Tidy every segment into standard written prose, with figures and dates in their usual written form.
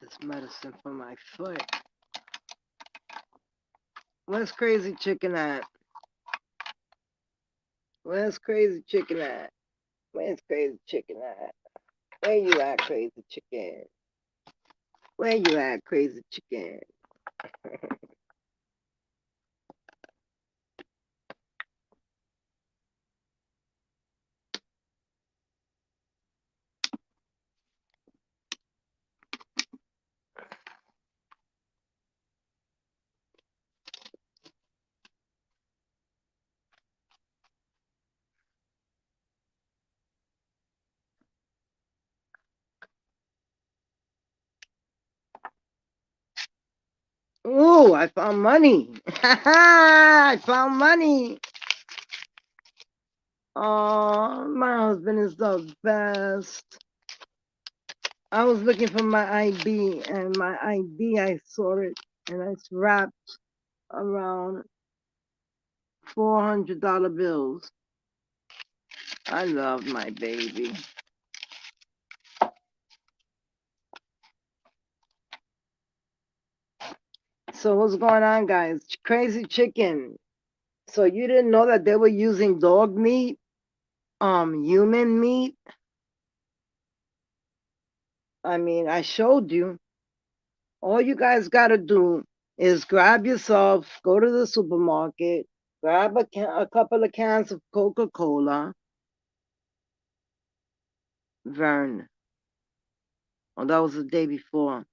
this medicine for my foot. Where's Crazy Chicken at? Where's Crazy Chicken at? Where's Crazy Chicken at? Where you at, Crazy Chicken? Where you at, Crazy Chicken? Ooh, I found money. I found money. Oh, my husband is the best. I was looking for my ID, and my ID, I saw it, and it's wrapped around $400 bills. I love my baby. So what's going on, guys? Crazy Chicken. So you didn't know that they were using dog meat, human meat? I mean, I showed you. All you guys got to do is grab yourself, go to the supermarket, grab a couple of cans of Coca-Cola. Vern. Oh, that was the day before.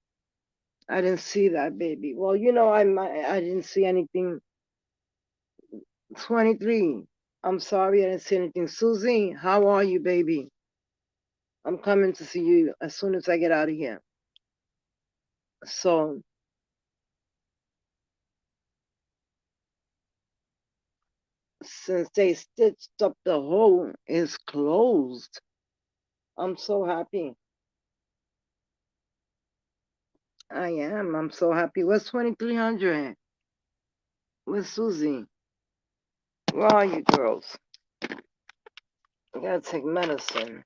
I didn't see that, baby. Well, I didn't see anything. 23. I'm sorry, I didn't see anything. Susie, how are you, baby? I'm coming to see you as soon as I get out of here. So, since they stitched up the hole, it's closed. I'm so happy. I am. I'm so happy. Where's 2300? Where's Susie? Where are you girls? I gotta take medicine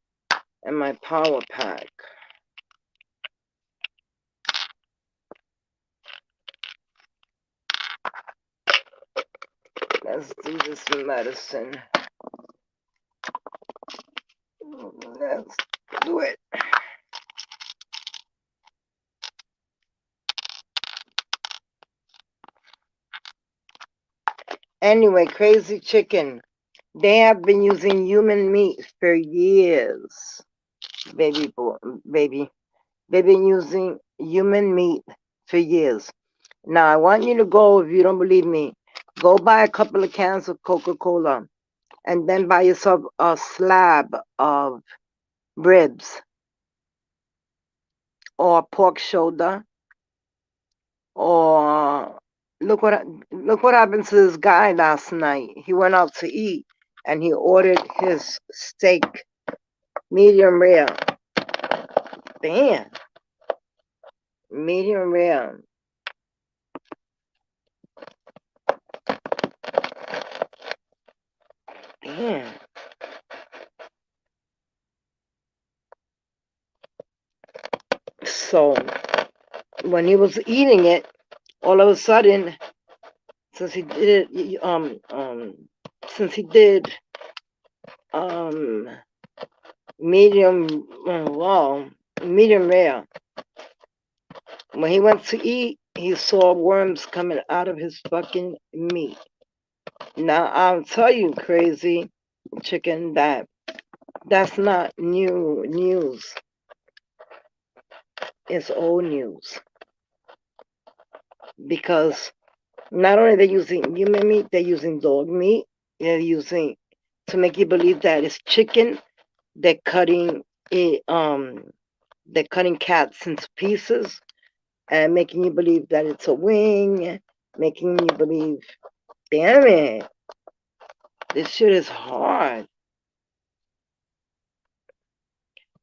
and my power pack. Let's do this medicine. Let's do it. Anyway, Crazy Chicken. They have been using human meat for years. Baby boy, baby. They've been using human meat for years. Now, I want you to go, if you don't believe me, go buy a couple of cans of Coca-Cola and then buy yourself a slab of ribs or pork shoulder or look what happened to this guy last night. He went out to eat and he ordered his steak medium rare. Damn. Medium rare. Damn. So when he was eating it, all of a sudden, since he did since he did um medium medium rare, when he went to eat, he saw worms coming out of his fucking meat. Now I'll tell you, Crazy Chicken, that's not new news. It's old news because not only they're using human meat, they're using dog meat. They're using to make you believe that it's chicken. They're cutting it. They're cutting cats into pieces and making you believe that it's a wing. Making you believe, damn it, this shit is hard.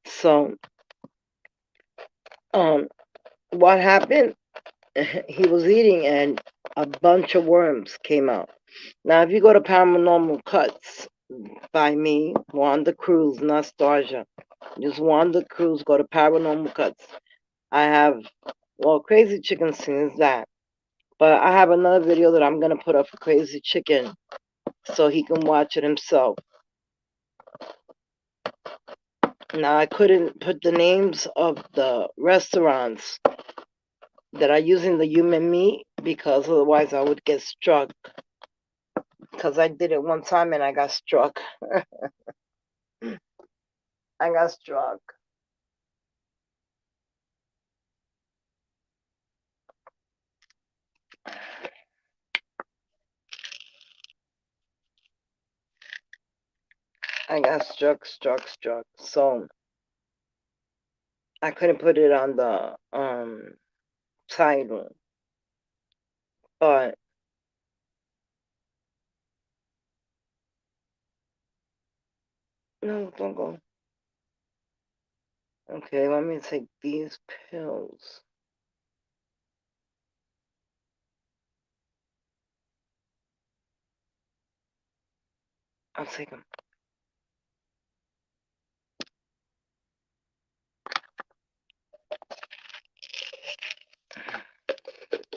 So, what happened? He was eating and a bunch of worms came out. Now, if you go to Paranormal Cuts by me, Wanda Cruz, not Starja, just Wanda Cruz, go to Paranormal Cuts. I have, well, Crazy Chicken sings that. But I have another video that I'm going to put up for Crazy Chicken so he can watch it himself. Now, I couldn't put the names of the restaurants that are using the human meat because otherwise I would get struck. Because I did it one time and I got struck. I got struck. I got struck. So I couldn't put it on the title. But no, don't go. Okay, let me take these pills. I'll take them.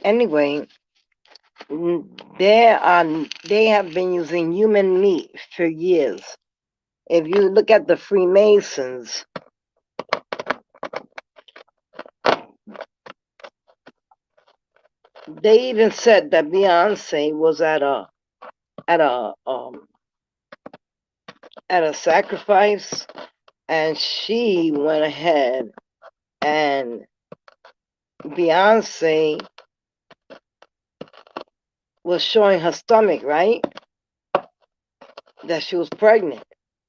Anyway, they have been using human meat for years. If you look at the Freemasons, they even said that Beyonce was at a um at a sacrifice, and she went ahead and Beyonce was showing her stomach, right? That she was pregnant.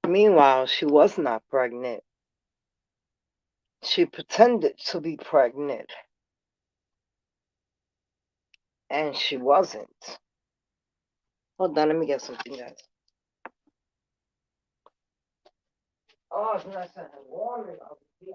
Meanwhile, she was not pregnant. She pretended to be pregnant, and she wasn't. Hold on, let me get something, guys. Oh, it's nice and warm out here.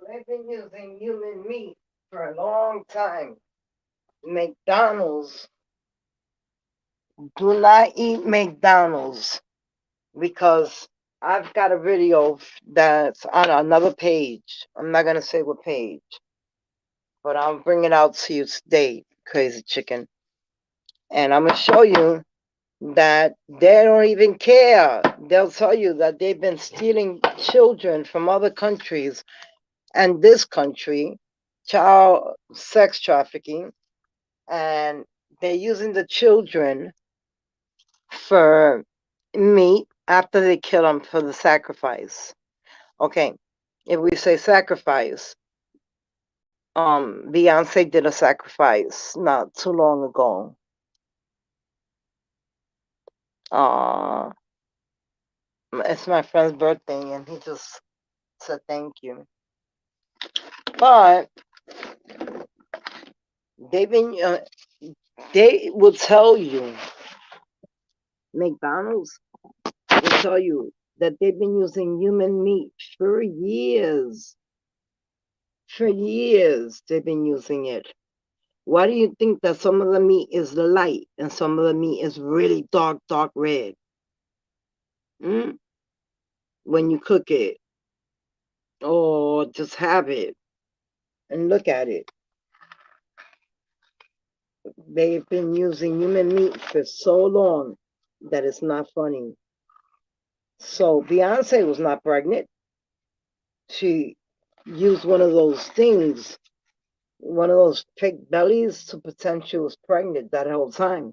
They've been using human meat for a long time. McDonald's, do not eat McDonald's because I've got a video that's on another page. I'm not going to say what page, but I'll bring it out to you today, Crazy Chicken. And I'm going to show you that they don't even care. They'll tell you that they've been stealing children from other countries and this country, child sex trafficking, and they're using the children for meat after they kill them for the sacrifice. Okay, if we say sacrifice, Beyonce did a sacrifice not too long ago. Uh, it's my friend's birthday, and he just said thank you. But they've been, they will tell you, McDonald's will tell you that they've been using human meat for years. For years, they've been using it. Why do you think that some of the meat is light and some of the meat is really dark red? Mm? When you cook it, or just have it and look at it. They've been using human meat for so long that it's not funny. So Beyonce was not pregnant. She used one of those things, one of those fake bellies to pretend she was pregnant that whole time.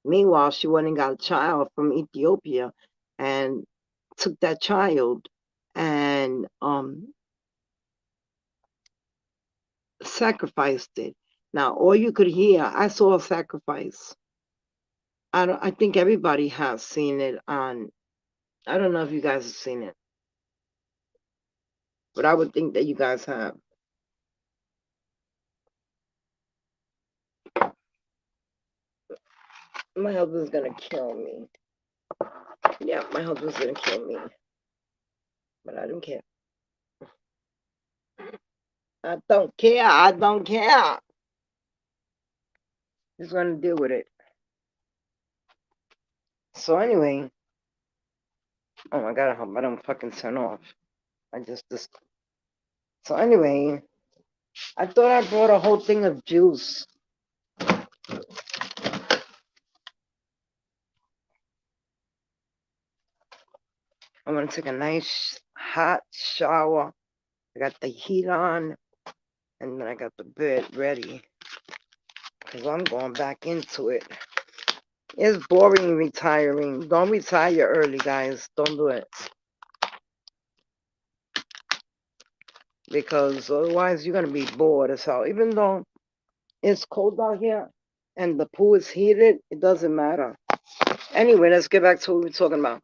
Meanwhile, she went and got a child from Ethiopia and took that child and sacrificed it. Now, all you could hear, I saw a sacrifice. I think everybody has seen it on. I don't know if you guys have seen it, but I would think that you guys have. My husband's gonna kill me. Yeah, my husband's gonna kill me. But I don't care. I don't care. I don't care. He's gonna deal with it. So anyway, oh my god, I hope I don't fucking turn off. I just this. So anyway, I thought I brought a whole thing of juice. I'm gonna take a nice hot shower. I got the heat on, and then I got the bed ready. Because I'm going back into it. It's boring retiring. Don't retire early, guys. Don't do it. Because otherwise you're going to be bored as hell. Even though it's cold out here and the pool is heated, it doesn't matter. Anyway, let's get back to what we were talking about.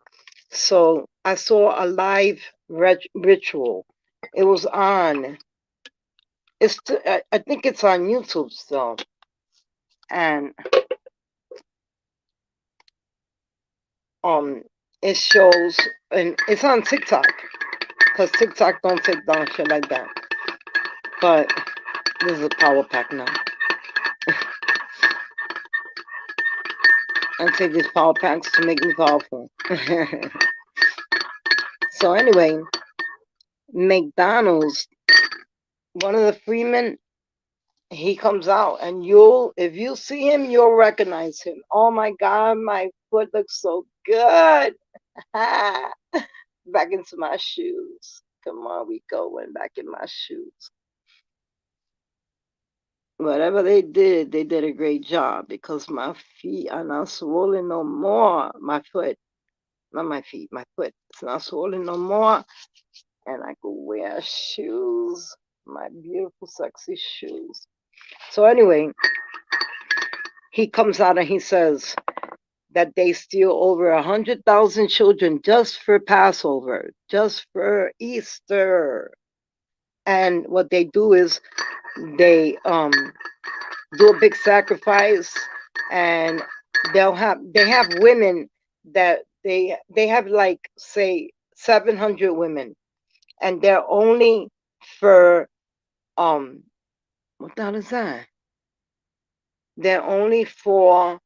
So I saw a live ritual. It was on. I think it's on YouTube still. And um, it shows, and it's on TikTok. Because TikTok don't take down shit like that. But this is a power pack now. I take these power packs to make me powerful. So anyway, McDonald's, one of the Freemen, he comes out and if you see him, you'll recognize him. Oh my God, my foot looks so good. Back into my shoes. Come on, we going back in my shoes. Whatever they did a great job because my feet are not swollen no more. My foot, not my feet, my foot. It's not swollen no more. And I could wear shoes, my beautiful, sexy shoes. So anyway, he comes out and he says that they steal over 100,000 children just for Passover, just for Easter. And what they do is they do a big sacrifice, and they have women that they have like say 700 women, and they're only for what the hell is that? They're only for,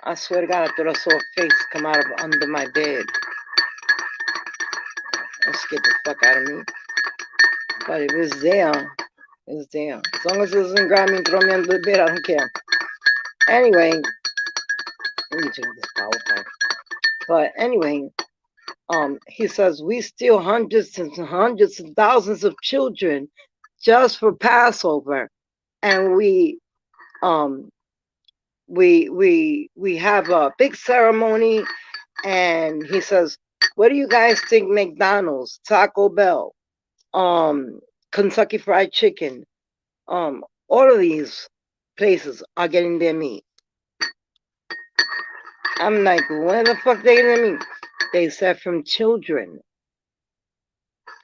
I swear to God, I thought I saw a face come out of under my bed. That scared the fuck out of me. But it was there. It was there. As long as it doesn't grab me and throw me under the bed, I don't care. Anyway, let me drink this power pack. But anyway, he says we steal hundreds and hundreds of thousands of children just for Passover, and um we have a big ceremony. And he says, what do you guys think? McDonald's, Taco Bell, Kentucky Fried Chicken, all of these places are getting their meat. I'm like, where the fuck they getting their meat? They said from children.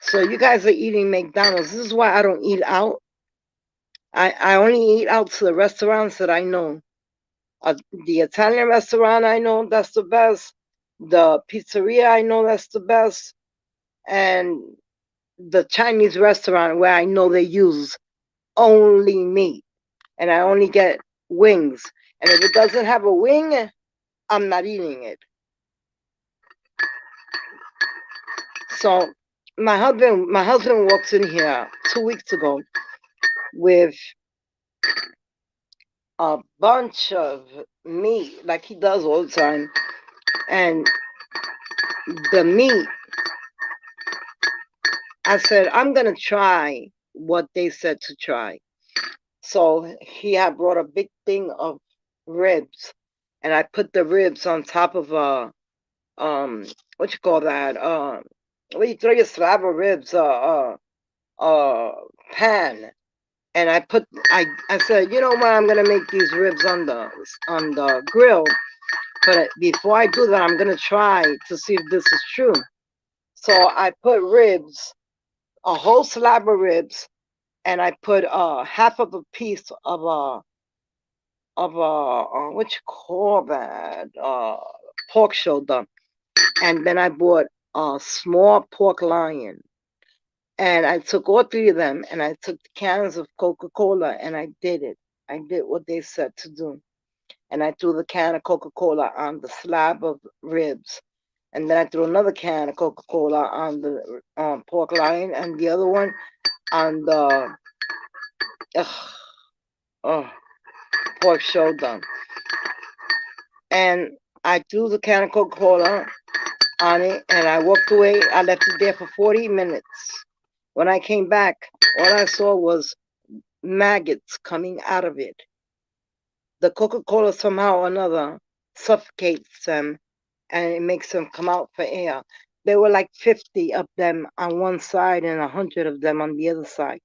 So you guys are eating McDonald's. This is why I don't eat out. I only eat out to the restaurants that I know. The Italian restaurant, I know that's the best. The pizzeria, I know that's the best. And the Chinese restaurant where I know they use only meat. And I only get wings. And if it doesn't have a wing, I'm not eating it. So my husband walks in here 2 weeks ago with a bunch of meat, like he does all the time. And the meat, I said, I'm going to try what they said to try. So he had brought a big thing of ribs. And I put the ribs on top of what you call that? Where you throw your slab of ribs, pan. And I said, you know what, I'm gonna make these ribs on the grill. But before I do that, I'm gonna try to see if this is true. So I put ribs, a whole slab of ribs, and I put half of a piece of of what you call that, pork shoulder, and then I bought a small pork loin, and I took all three of them, and I took the cans of Coca-Cola, and I did it. I did what they said to do, and I threw the can of Coca-Cola on the slab of ribs, and then I threw another can of Coca-Cola on the pork loin, and the other one on the ugh, oh, pork shoulder. And I threw the can of Coca-Cola on it, and I walked away. I left it there for 40 minutes. When I came back, all I saw was maggots coming out of it. The Coca-Cola somehow or another suffocates them, and it makes them come out for air. There were like 50 of them on one side and 100 of them on the other side.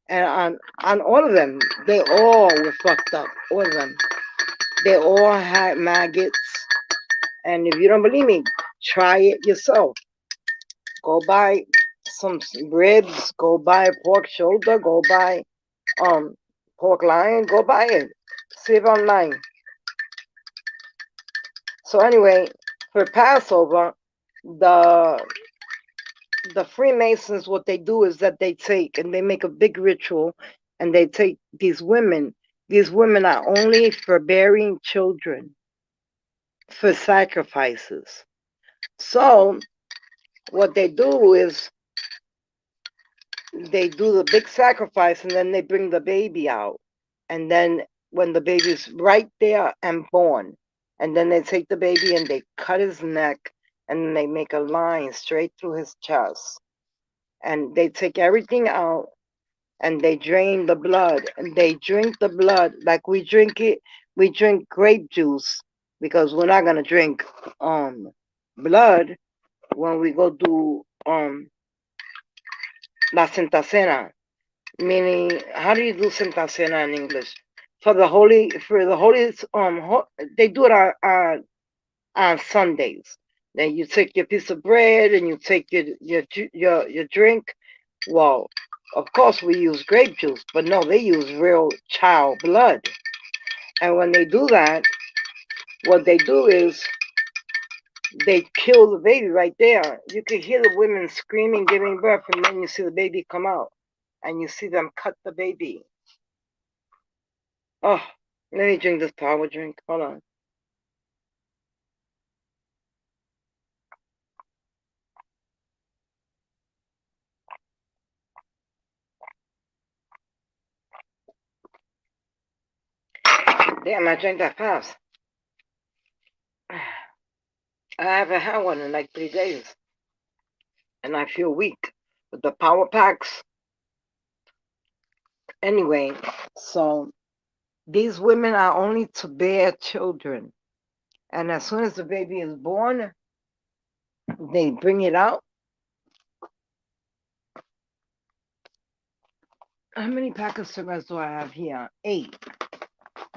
And on all of them, they all were fucked up. All of them. They all had maggots. And if you don't believe me, try it yourself. Go buy some ribs, go buy pork shoulder, go buy um pork loin, go buy it. See it online. So anyway, for Passover, the the Freemasons, what they do is that they take and they make a big ritual, and they take these women. These women are only for bearing children, for sacrifices. So what they do is they do the big sacrifice, and then they bring the baby out. And then when the baby's right there and born, and then they take the baby and they cut his neck, and then they make a line straight through his chest. And they take everything out, and they drain the blood, and they drink the blood like we drink it. We drink grape juice because we're not gonna drink blood when we go do la Santa Cena. Meaning, how do you do Santa Cena in English? For the holy, they do it on Sundays. Then you take your piece of bread and you take your drink. Well, of course we use grape juice, but no, they use real child blood. And when they do that, what they do is they kill the baby right there. You can hear the women screaming, giving birth, and then you see the baby come out, and you see them cut the baby. Oh, let me drink this power drink. Hold on. Damn, I drank that fast. I haven't had one in like 3 days, and I feel weak with the power packs. Anyway, so these women are only to bear children, and as soon as the baby is born, they bring it out. How many pack of cigarettes do I have here? 8.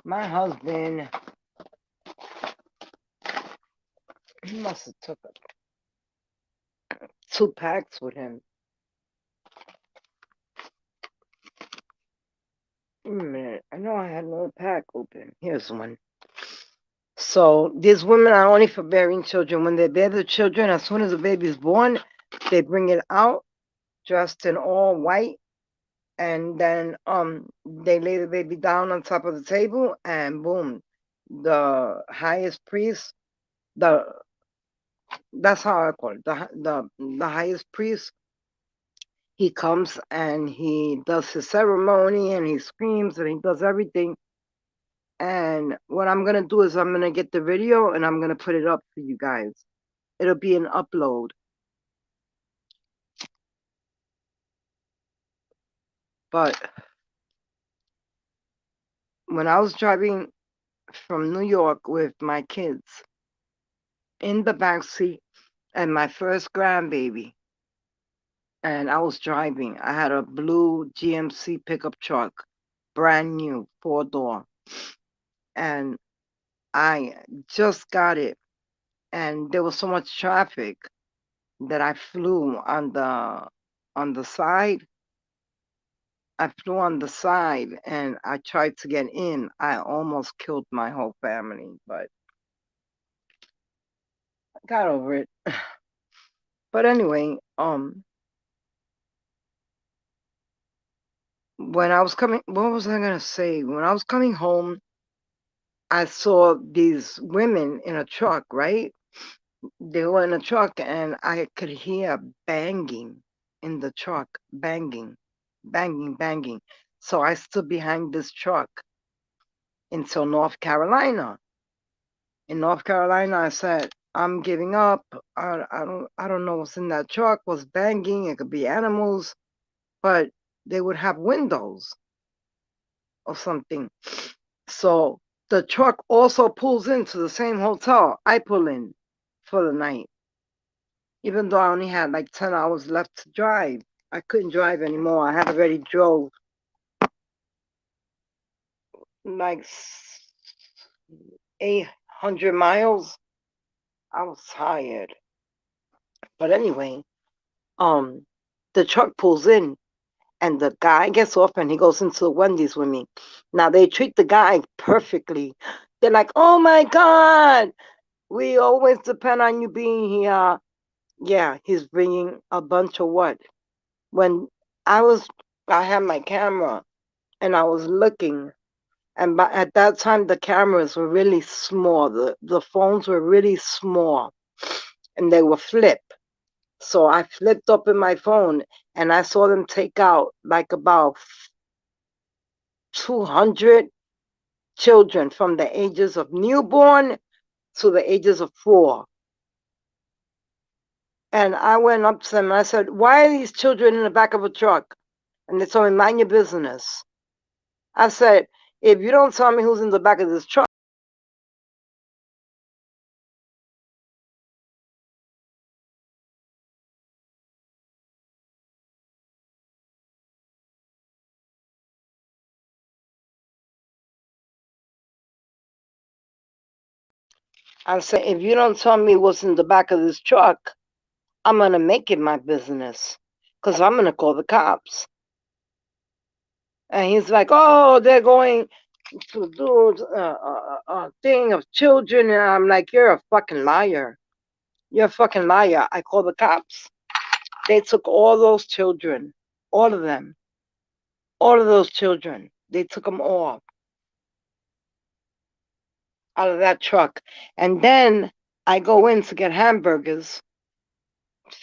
My husband, he must have took 2 packs with him. Wait a minute, I know I had another pack open. Here's one. So these women are only for bearing children. When they bear the children, as soon as the baby is born, they bring it out dressed in all white, and then they lay the baby down on top of the table, and boom, the highest priest, the that's how I call it, the highest priest, he comes and he does his ceremony, and he screams and he does everything. And what I'm gonna do is I'm gonna get the video and I'm gonna put it up for you guys. It'll be an upload. But when I was driving from New York with my kids in the back seat and my first grandbaby, and I was driving, I had a blue GMC pickup truck, brand new, 4-door, and I just got it, and there was so much traffic that I flew on the side. I flew on the side and I tried to get in. I almost killed my whole family, but I got over it. But anyway, when I was coming, what was I gonna say? When I was coming home, I saw these women in a truck, right? They were in a truck and I could hear banging in the truck, banging, banging, banging. So I stood behind this truck until North Carolina. In North Carolina, I said, I'm giving up. I don't know what's in that truck, what's banging. It could be animals, but they would have windows or something. So the truck also pulls into the same hotel I pull in for the night. Even though I only had like 10 hours left to drive, I couldn't drive anymore. I had already drove like 800 miles. I was tired. But anyway, um, the truck pulls in and the guy gets off and he goes into the Wendy's with me. Now they treat the guy perfectly. They're like, oh my God, we always depend on you being here. Yeah, he's bringing a bunch of what? When I was, I had my camera and I was looking, and at that time the cameras were really small. The phones were really small, and they were flip. So I flipped open my phone and I saw them take out like about 200 children from the ages of newborn to the ages of 4. And I went up to them and I said, why are these children in the back of a truck? And they told me, mind your business. I said, if you don't tell me who's in the back of this truck, I said, if you don't tell me what's in the back of this truck, I'm going to make it my business because I'm going to call the cops. And he's like, oh, they're going to do a thing of children. And I'm like, you're a fucking liar. You're a fucking liar. I called the cops. They took all those children, all of them, all of those children. They took them all out of that truck. And then I go in to get hamburgers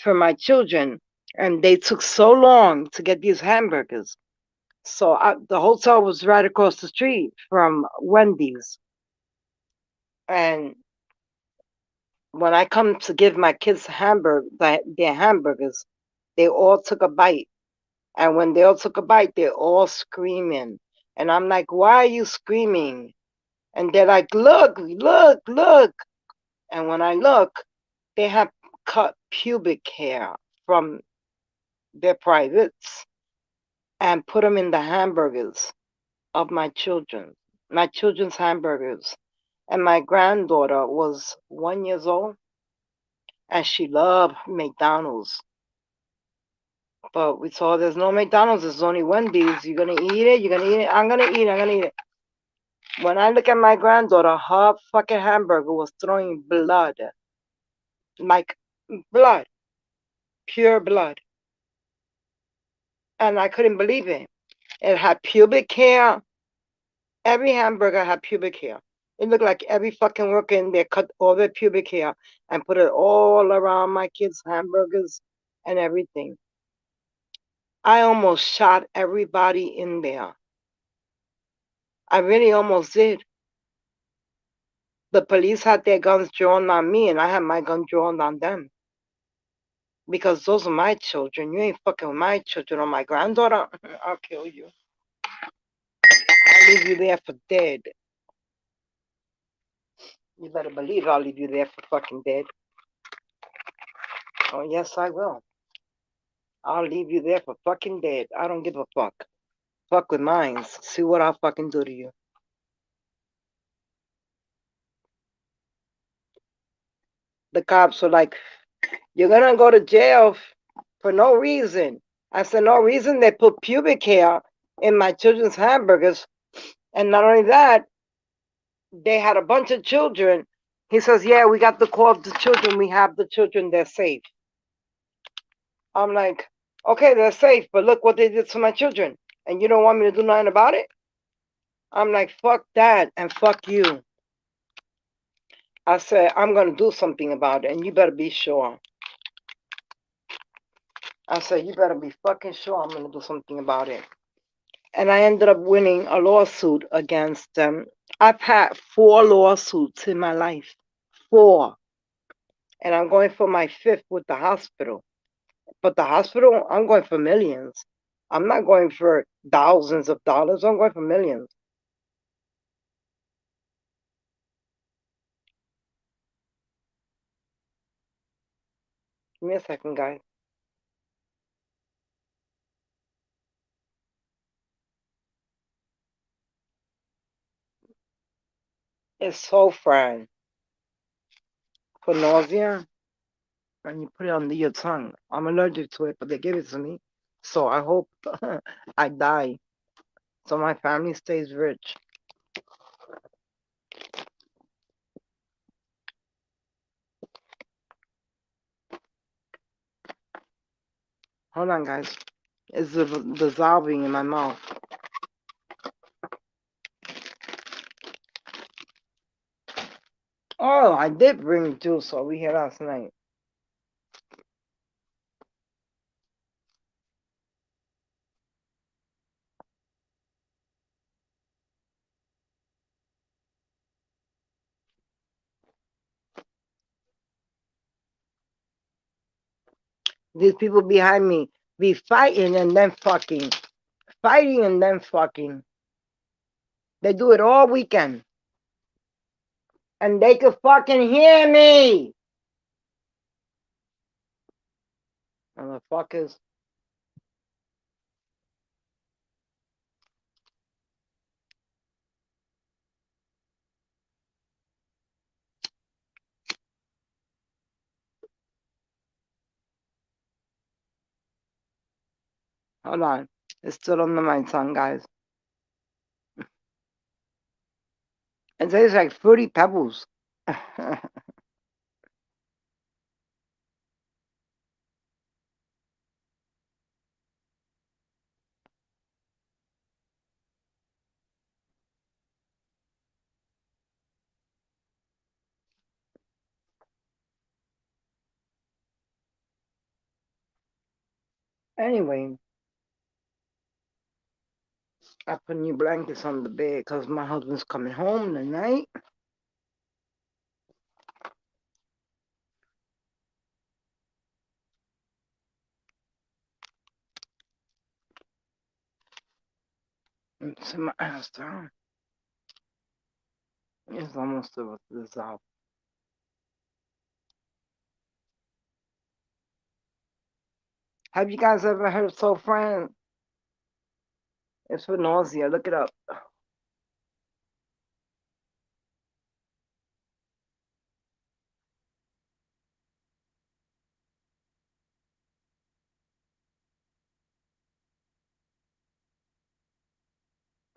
for my children. And they took so long to get these hamburgers. So the hotel was right across the street from Wendy's. And when I come to give my kids their hamburgers, they all took a bite. And when they all took a bite, they're all screaming. And I'm like, why are you screaming? And they're like, look, look, look. And when I look, they have cut pubic hair from their privates and put them in the hamburgers of my children's hamburgers. And my granddaughter was 1 year old and she loved McDonald's. But we saw there's no McDonald's, there's only Wendy's. You're gonna eat it, you're gonna eat it, I'm gonna eat it. When I look at my granddaughter, her fucking hamburger was throwing blood. Like blood, pure blood. And I couldn't believe it. It had pubic hair. Every hamburger had pubic hair. It looked like every fucking worker in there cut all their pubic hair and put it all around my kids' hamburgers and everything. I almost shot everybody in there. I really almost did. The police had their guns drawn on me and I had my gun drawn on them. Because those are my children. You ain't fucking with my children or my granddaughter. I'll kill you. I'll leave you there for dead. You better believe I'll leave you there for fucking dead. Oh, yes, I will. I'll leave you there for fucking dead. I don't give a fuck. Fuck with mines. See what I'll fucking do to you. The cops were like, you're gonna go to jail for no reason. I said, no reason. They put pubic hair in my children's hamburgers. And not only that, they had a bunch of children. He says, "Yeah, we got the call of the children. We have the children. They're safe." I'm like, "Okay, they're safe, but look what they did to my children. And you don't want me to do nothing about it?" I'm like, "Fuck that and fuck you." I said, "I'm going to do something about it, and you better be sure." I said, "You better be fucking sure I'm going to do something about it." And I ended up winning a lawsuit against them. I've had 4 lawsuits in my life. 4. And I'm going for my 5th with the hospital. But the hospital, I'm going for millions. I'm not going for thousands of dollars. I'm going for millions. Give me a second, guys. It's Sofran for nausea, and you put it under your tongue. I'm allergic to it, but they give it to me. So I hope I die. So my family stays rich. Hold on, guys. It's dissolving in my mouth. Oh, I did bring juice over here last night. These people behind me be fighting and then fucking. Fighting and then fucking. They do it all weekend. And they could fucking hear me. Motherfuckers. Hold on. It's still under my tongue, guys. It tastes like fruity pebbles. Anyway, I put new blankets on the bed because my husband's coming home tonight. Sit my ass down. It's almost dissolved. Have you guys ever heard of Sofran? It's for nausea. Look it up.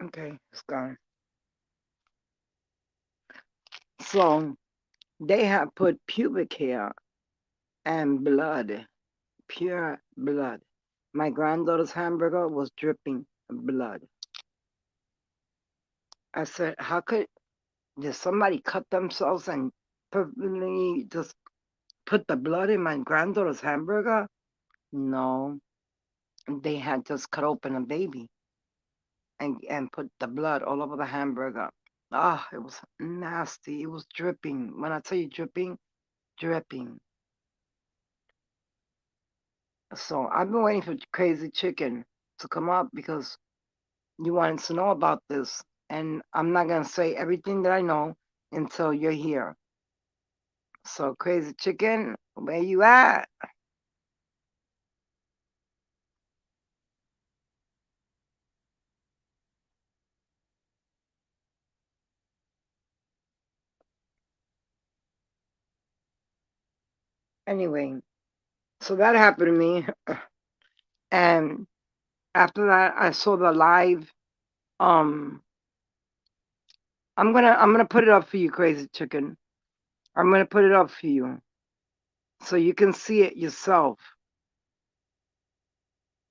Okay, it's gone. So they have put pubic hair and blood, pure blood. My granddaughter's hamburger was dripping blood. I said, how could did somebody cut themselves and purposely just put the blood in my granddaughter's hamburger? No, they had just cut open a baby and put the blood all over the hamburger. Ah, it was nasty. It was dripping. When I tell you dripping, dripping. So I've been waiting for Crazy Chicken to come up because you wanted to know about this. And I'm not going to say everything that I know until you're here. So, Crazy Chicken, where you at? Anyway, so that happened to me. And After that, I saw the live. Um, I'm gonna put it up for you, Crazy Chicken. I'm gonna put it up for you so you can see it yourself.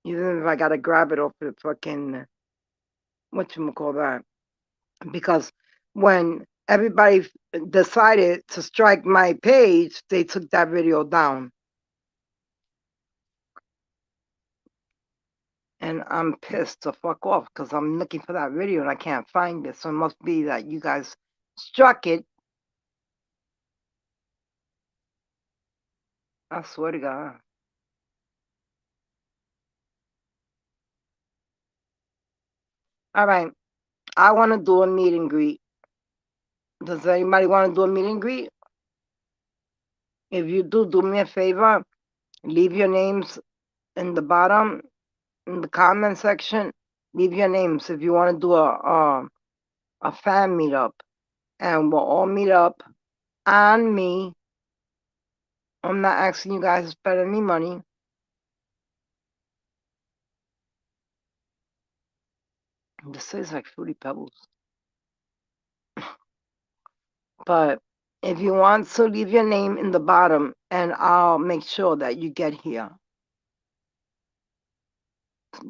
Even if I gotta grab it off the fucking call that, because when everybody decided to strike my page, they took that video down, and I'm pissed to fuck off because I'm looking for that video and I can't find it. So it must be that you guys struck it. I swear to God. All right, I want to do a meet and greet. Does anybody want to do a meet and greet? If you do, do me a favor. Leave your names in the bottom, in the comment section. Leave your names if you want to do a fan meetup, and we'll all meet up on me. I'm not asking you guys to spend any money. This tastes like Fruity Pebbles. But if you want to, leave your name in the bottom, and I'll make sure that you get here.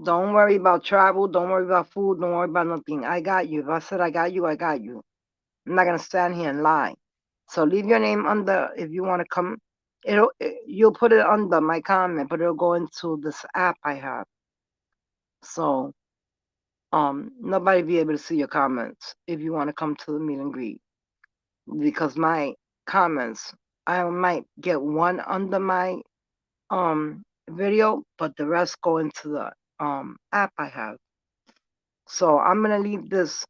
Don't worry about travel. Don't worry about food. Don't worry about nothing. I got you. If I said I got you, I got you. I'm not gonna stand here and lie. So leave your name under if you want to come. You'll put it under my comment, but it'll go into this app I have. So nobody be able to see your comments if you want to come to the meet and greet, because my comments, I might get one under my video, but the rest go into the app I have. So I'm gonna leave this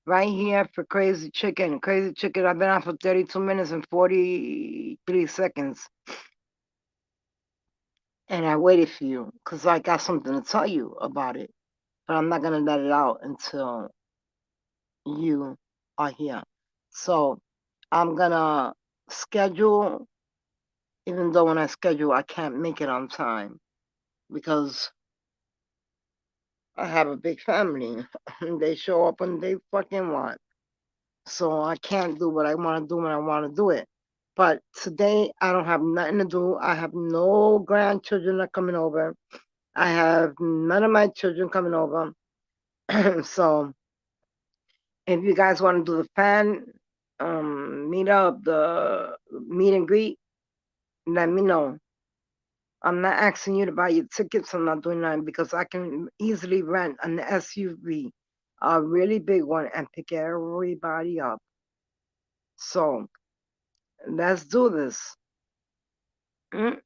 right here for Crazy Chicken. Crazy Chicken, I've been on for 32 minutes and 43 seconds. And I waited for you because I got something to tell you about it. But I'm not gonna let it out until you are here. So I'm gonna schedule, even though when I schedule I can't make it on time because I have a big family. They show up when they fucking want. So I can't do what I want to do when I want to do it. But today I don't have nothing to do. I have no grandchildren that are coming over. I have none of my children coming over. So if you guys want to do the fan meet up, the meet and greet, let me know. I'm not asking you to buy your tickets. I'm not doing that because I can easily rent an SUV, a really big one, and pick everybody up. So let's do this. Mm,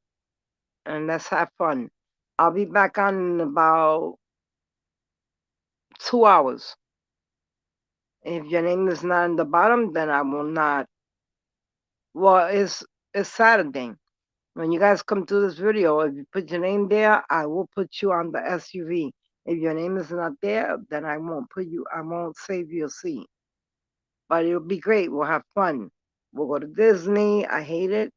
and let's have fun. I'll be back on in about 2 hours. If your name is not in the bottom, then I will not. Well, it's Saturday. When you guys come to this video, if you put your name there, I will put you on the SUV. If your name is not there, then I won't put you. I won't save your seat. But it'll be great. We'll have fun. We'll go to Disney. I hate it,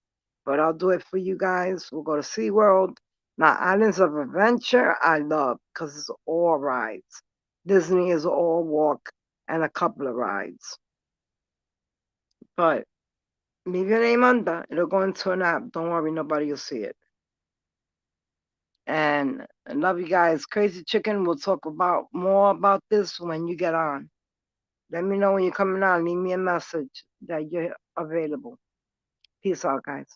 but I'll do it for you guys. We'll go to SeaWorld. Now, Islands of Adventure, I love because it's all rides. Disney is all walk and a couple of rides. But leave your name under. It'll go into an app. Don't worry, nobody will see it. And I love you guys. Crazy Chicken, we'll talk about more about this when you get on. Let me know when you're coming on. Leave me a message that you're available. Peace out, guys.